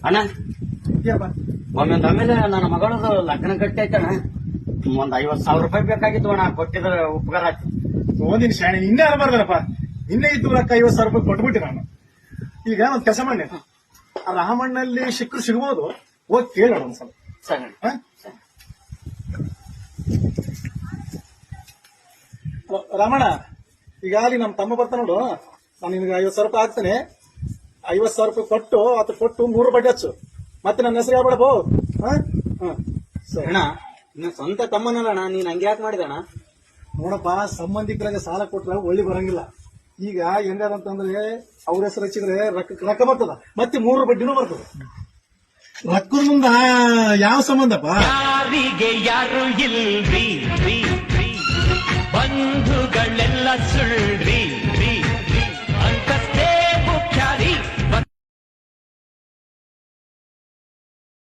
ಅಣ್ಣ ಇದೆಯಪ್ಪ. ಆಮೇಲೆ ನನ್ನ ಮಗಳದು ಲಗ್ನ ಗಟ್ಟಿ ಐತಣ್ಣ. ಒಂದ್ 50,000 ರೂಪಾಯಿ ಬೇಕಾಗಿತ್ತು ಅಣ್ಣ, ಕೊಟ್ಟಿದ್ರೆ ಉಪಕಾರ ಆಯ್ತು. ಓದಿನ ಶಾಣೆ ನಿನ್ನೆ ಅನ್ಬಾರ್ದನಪ್ಪ. ನಿನ್ನೆ ಇದ್ದು ರೊಕ್ಕ 50,000 ರೂಪಾಯಿ ಕೊಟ್ಬಿಟ್ಟಿ ನಾನು. ಈಗ ಒಂದ್ ಕೆಲಸ ಮಾಡಿ, ಆ ರಾಮಣ್ಣಲ್ಲಿ ಸಿಗ್ಬೋದು, ಹೋಗಿ ಕೇಳೋಣ ಒಂದ್ಸಲ. ಸರಿ ಹ? ರಾಮಣ್ಣ, ಈಗ ಅಲ್ಲಿ ನಮ್ಮ ತಮ್ಮ ಬರ್ತಾನ ನೋಡು, ನಾನು ನಿನ್ಗೆ 50,000 ರೂಪಾಯಿ ಹಾಕ್ತೇನೆ. 50,000 ರೂಪಾಯಿ ಕೊಟ್ಟು 3 ಬಡ್ಡಿ ಹಚ್ಚು. ಮತ್ತೆ ನನ್ನ ಹೆಸರು ಹೇಳ್ಬೇಡಬೋ. ಸರಿ ಅಣ್ಣ, ನಿನ್ನ ಸ್ವಂತ ತಮ್ಮನಲ್ಲ ನೀನ್ ಹಂಗೆ ಯಾಕೆ ಮಾಡಿದಣ್ಣ? ನೋಡಪ್ಪ, ಸಂಬಂಧಿಕರಾಗ ಸಾಲ ಕೊಟ್ರೆ ಒಳ್ಳೆ ಬರಂಗಿಲ್ಲ. ಈಗ ಹೆಂಗದಂತಂದ್ರೆ ಅವ್ರ ಹೆಸರು ಹಚ್ಚಿದ್ರೆ ರೊಕ್ಕ ಬರ್ತದ, ಮತ್ತೆ 3 ಬಡ್ಡಿನೂ ಬರ್ತದ. ರೊಕ್ಕದ ಮುಂದ ಯಾವ ಸಂಬಂಧಪ್ಪ? ಯಾರಿಗೆ ಯಾರು ಇಲ್ರಿ, ಬಂಧುಗಳೆಲ್ಲ ಸುಳ್ರಿ.